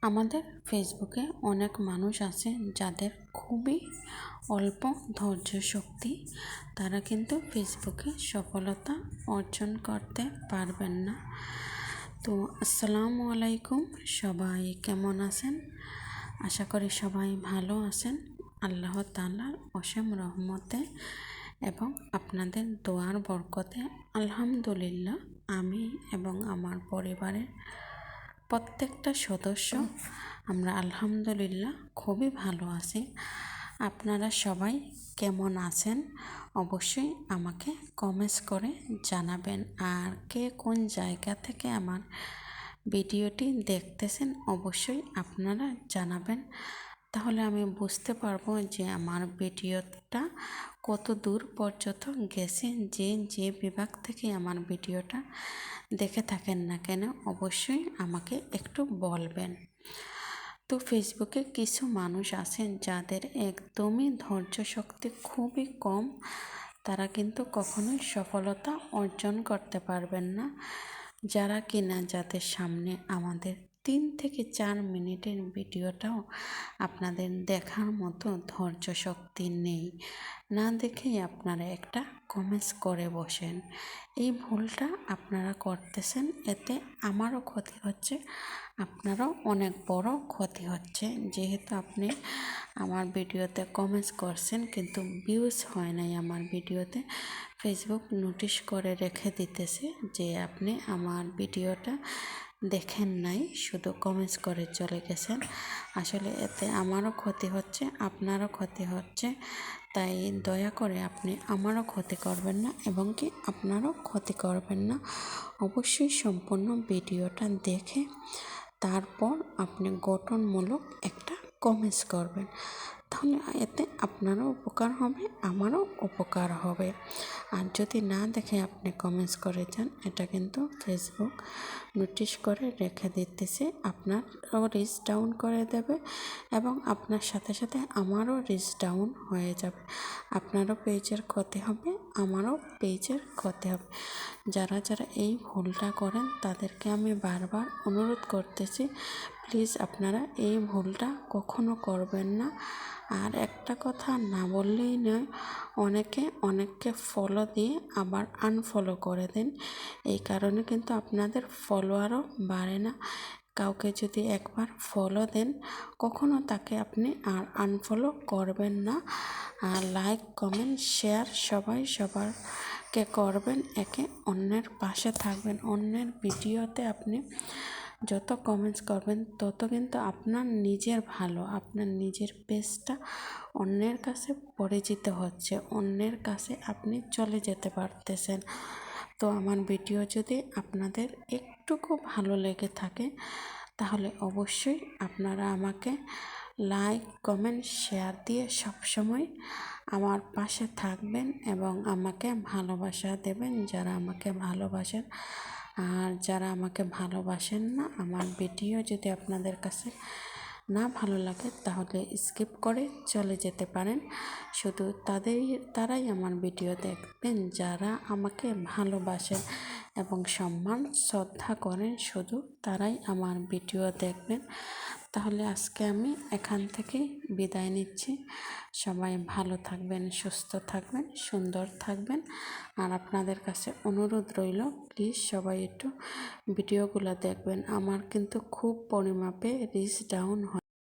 আমাদের ফেসবুকে অনেক মানুষ আছে যাদের খুবই অল্প ধৈর্য শক্তি। তারা কিন্তু ফেসবুকে সফলতা অর্জন করতে পারবেন না। তো আসসালামু আলাইকুম, সবাই কেমন আছেন? আশা করি সবাই ভালো আছেন। আল্লাহ তাআলার অসীম রহমতে এবং আপনাদের দোয়ার বরকতে আলহামদুলিল্লাহ আমি এবং আমার পরিবারের প্রত্যেকটা সদস্য আমরা আলহামদুলিল্লাহ খুবই ভালো আছি। আপনারা সবাই কেমন আছেন অবশ্যই আমাকে কমেন্টস করে জানাবেন। আর কে কোন জায়গা থেকে আমার ভিডিওটি দেখতেছেন অবশ্যই আপনারা জানাবেন, তাহলে আমি বুঝতে পারবো যে আমার ভিডিওটা কত দূর পর্যন্ত গেছে। যে বিভাগ থেকে আমার ভিডিওটা দেখে থাকেন না কেন অবশ্যই আমাকে একটু বলবেন। তো ফেসবুকে কিছু মানুষ আছেন যাদের একদমই ধৈর্য শক্তি খুবই কম। তারা কিন্তু কখনোই সফলতা অর্জন করতে পারবেন না। যারা কিনা যাদের সামনে আমাদের 3 থেকে 4 মিনিটের ভিডিওটাও আপনাদের দেখার মতো ধৈর্য শক্তি নেই, না দেখেই আপনারা একটা কমেন্টস করে বসেন। এই ভুলটা আপনারা করতেছেন, এতে আমারও ক্ষতি হচ্ছে, আপনারও অনেক বড় ক্ষতি হচ্ছে। যেহেতু আপনি আমার ভিডিওতে কমেন্টস করছেন কিন্তু ভিউজ হয় নাই আমার ভিডিওতে, ফেসবুক নোটিশ করে রেখে দিতেছে যে আপনি আমার ভিডিওটা দেখেন নাই, শুধু কমেন্টস করে চলে গেছেন। আসলে এতে আমারও ক্ষতি হচ্ছে, আপনারও ক্ষতি হচ্ছে। তাই দয়া করে আপনি আমারও ক্ষতি করবেন না এবং কি আপনারও ক্ষতি করবেন না। অবশ্যই সম্পূর্ণ ভিডিওটা দেখে তারপর আপনি গঠনমূলক একটা কমেন্টস করবেন, তাহলে এতে আপনারও উপকার হবে, আমারও উপকার হবে। আর যদি না দেখে আপনি কমেন্টস করে যান, এটা কিন্তু ফেসবুক নোটিশ করে রেখে দিতেছে, আপনারও রিচ ডাউন করে দেবে এবং আপনার সাথে সাথে আমারও রিচ ডাউন হয়ে যাবে। আপনারও পেজের ক্ষতি হবে, আমারও পেজের ক্ষতি হবে। যারা এই ভুলটা করেন তাদেরকে আমি বারবার অনুরোধ করতেছি, প্লিজ আপনারা এই ভুলটা কখনো করবেন না। আর একটা কথা না বললেই নয়, অনেককে ফলো দিয়ে আবার আনফলো করে দেন। এই কারণে কিন্তু আপনাদের ফলোয়ারও বাড়ে না। কাউকে যদি একবার ফলো দেন কখনো তাকে আপনি আর আনফলো করবেন না। আর লাইক কমেন্ট শেয়ার সবাই সবারকে করবেন, একে অন্যের পাশে থাকবেন। অন্যের ভিডিওতে আপনি যত কমেন্টস করবেন তত কিন্তু আপনার নিজের ভালো, আপনার নিজের পেজটা অন্যের কাছে পরিচিত হচ্ছে, অন্যের কাছে আপনি চলে যেতে পারতেছেন। তো আমার ভিডিও যদি আপনাদের একটুকু ভালো লেগে থাকে তাহলে অবশ্যই আপনারা আমাকে লাইক কমেন্ট শেয়ার দিয়ে সবসময় আমার পাশে থাকবেন এবং আমাকে ভালোবাসা দেবেন যারা আমাকে ভালোবাসেন। আর যারা আমাকে ভালোবাসেন না, আমার ভিডিও যদি আপনাদের কাছে না ভালো লাগে তাহলে স্কিপ করে চলে যেতে পারেন। শুধু তারাই আমার ভিডিও দেখবেন যারা আমাকে ভালোবাসেন এবং সম্মান শ্রদ্ধা করেন, শুধু তারাই আমার ভিডিও দেখবেন। তাহলে আজকে আমি এখান থেকেই বিদায় নিচ্ছি। সবাই ভালো থাকবেন, সুস্থ থাকবেন, সুন্দর থাকবেন। আর আপনাদের কাছে অনুরোধ রইল, প্লিজ সবাই একটু ভিডিওগুলো দেখবেন। আমার কিন্তু খুব পরিমাপে রিচ ডাউন হয়।